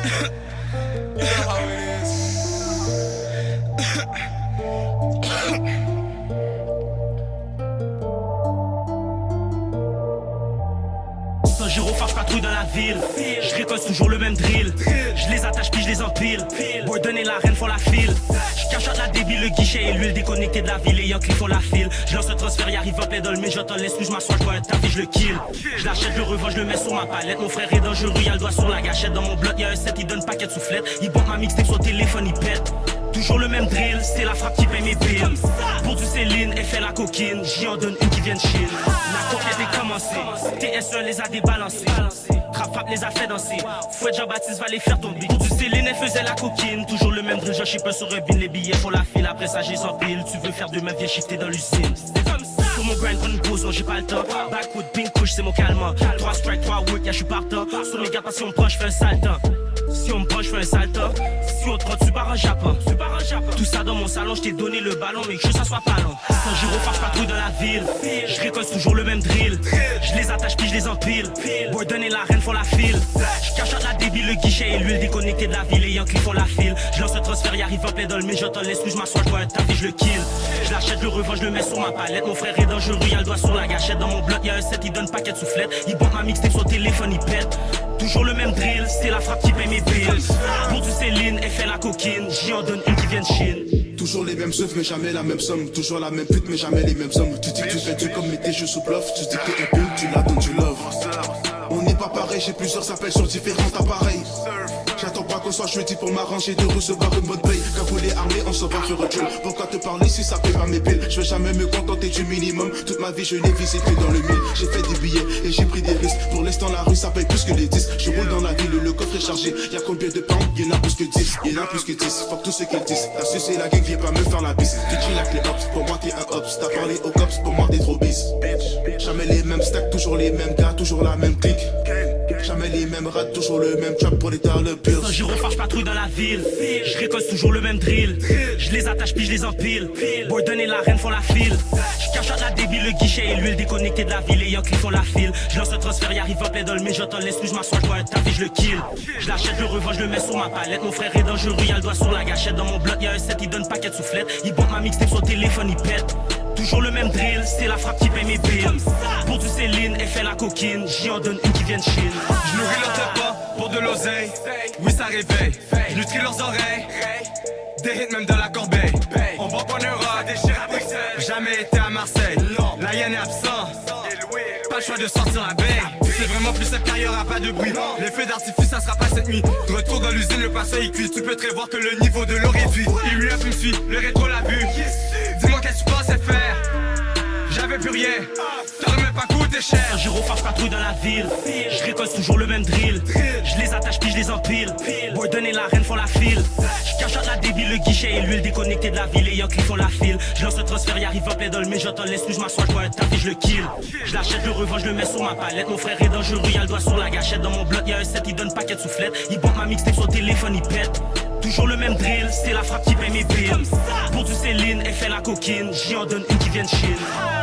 You know how it is. Gyrophare, je patrouille dans la ville. Je récolte toujours le même drill. Je les attache puis je les empile. Borden et la reine font la file. Je cachote la débile, le guichet et l'huile déconnectée de la ville. Et Yankee font la file. Je lance un transfert, y'arrive un pédale, mais j'entends l'esprit, je m'assois, je vois un tapis, je le kill. Je l'achète, je le revends, je le mets sur ma palette. Mon frère est dangereux, y'a le doigt sur la gâchette. Dans mon bloc, y'a un set, il donne paquet de soufflettes. Il bombe ma mixtape sur téléphone, il pète. Toujours le même drill, c'est la frappe qui paye mes billes. Pour du Céline, elle fait la coquine. J'y en donne une qui vient de Chine. La conquête est commencée. TS1 les a débalancés. Trap les a fait danser. Fouette Jean-Baptiste va les faire tomber. Pour du Céline, elle faisait la coquine. Toujours le même drill, je sais pas sur un bin. Les billets pour la file, après ça j'ai sans pile. Tu veux faire de ma vie, shifter dans l'usine. C'est comme ça. Sur mon grind, prends une pause, non j'ai pas le temps. Backwood, pink couche, c'est mon calmant. 3 strikes, 3 work, y'a j'suis partant. Sur mes gars, si on me prend, j'fais un sale temps. Si on me prend, j'fais un sale temps. Si on te prend, tu pars en Japon. Tout ça dans mon salon, j't'ai donné le ballon, mais que ça soit pas long. Sans gyrophare, patrouille dans la ville. Je récolte toujours le même drill. Je les attache puis je les empile. Borden et la reine font la file. Je cachote la débile, le guichet et l'huile déconnectée de la ville. Et Yankee font la file. Je lance un transfert, y'arrive un pédale, mais j'entends l'esprit, je m'assois, je vois un tapis, je le kill. Je l'achète, je le revends, je le mets sur ma palette. Mon frère est dangereux, y'a le doigt sur la gâchette. Dans mon bloc, y'a un set, il donne paquet de soufflettes. Il bombe ma mixtape sur téléphone, il pète. Toujours le même drill, c'est la frappe qui paye mes billes. Pour du Céline, elle fait la coquine. J'y en donne une qui vient de Chine. Toujours les mêmes œufs mais jamais la même somme. Toujours la même pute mais jamais les mêmes hommes. Tu dis que tu fais du comme mais tes jeux sous bluff. Tu dis que t'es un pute, tu la donnes du love. On n'est pas pareil, j'ai plusieurs appels sur différents appareils. J'attends pas qu'on soit jeudi pour m'arranger de recevoir une bonne paye. Cagoulé armé, on s'en va faire un job. Pourquoi te parler si ça paye pas mes billes? Je vais jamais me contenter du minimum. Toute ma vie je l'ai visité dans le mille. J'ai fait des billets et j'ai pris des risques. Pour l'instant la rue ça paye plus que les 10. Je roule dans la ville, le coffre est chargé. Y'a combien de pounds? Y'en a plus que 10. Y'en a plus que 10. Fuck tous ceux qu'ils disent. T'as sucé la gang, viens pas me faire la bise. Tu chill avec les hops, pour moi t'es un hops. T'as parlé aux cops, pour moi t'es trop bis. Jamais les mêmes stacks, toujours les mêmes gars, toujours la même clique. Jamais les mêmes rats, toujours le même trap pour les le pire. Sans gyrophare, je patrouille dans la ville. Je récolte toujours le même drill. Je les attache puis je les empile. Borden et la reine font la file. Je cachote la débile, le guichet et l'huile déconnectée de la ville. Et Yankee font la file. Je lance un transfert, y'arrive un pédale, mais j'entends l'esprit, je m'assois, je vois un tapis, je le kill. Je l'achète, je le revends, je le mets sur ma palette. Mon frère est dangereux, y'a le doigt sur la gâchette. Dans mon bloc, y'a un set, il donne paquet de soufflettes. Il bombe ma mixtape sur téléphone, il pète. Toujours le même drill, c'est la frappe qui paye mes billes. Pour du Céline, elle fait la coquine. J'y en donne une qui vient de Chine. Je nourris leur tête pas pour de l'oseille. Oui, ça réveille. Je nutris leurs oreilles. Des rythmes même de la corbeille. On va pas en Europe, déchire à Bruxelles. Jamais été à Marseille. La hyène est absent. Pas le choix de sortir la baie. C'est vraiment plus simple car y'aura pas de bruit. Les feux d'artifice ça sera pas cette nuit. De retour dans l'usine, le passé il cuit. Tu peux très voir que le niveau de l'eau réduit. Il lui a pu me suivre, le rétro l'a vu. Dis-moi qu'est-ce que tu pensais faire. J'avais plus rien, t'aurais même pas coûté cher. Sans gyrophare, je patrouille dans la ville. Je récolte toujours le même drill. Je les attache puis je les empile. Borden et la reine font la file. Je cachote la débile, le guichet et l'huile déconnectée de la ville. Et Yankee font la file. Je lance un transfert, y'arrive un pédale, mais j'entends l'esprit, je m'assois, je vois un tapis, je le kill. Je l'achète, je le revends, je le mets sur ma palette. Mon frère est dangereux, y'a le doigt sur la gâchette. Dans mon bloc, y'a un set, il donne paquet de soufflettes. Il bombe ma mixtape sur téléphone, il pète. Toujours le même drill, c'est la frappe qui paye mes billes. Pour du Céline, elle fait la coquine. J'y en donne une qui vient de Chine.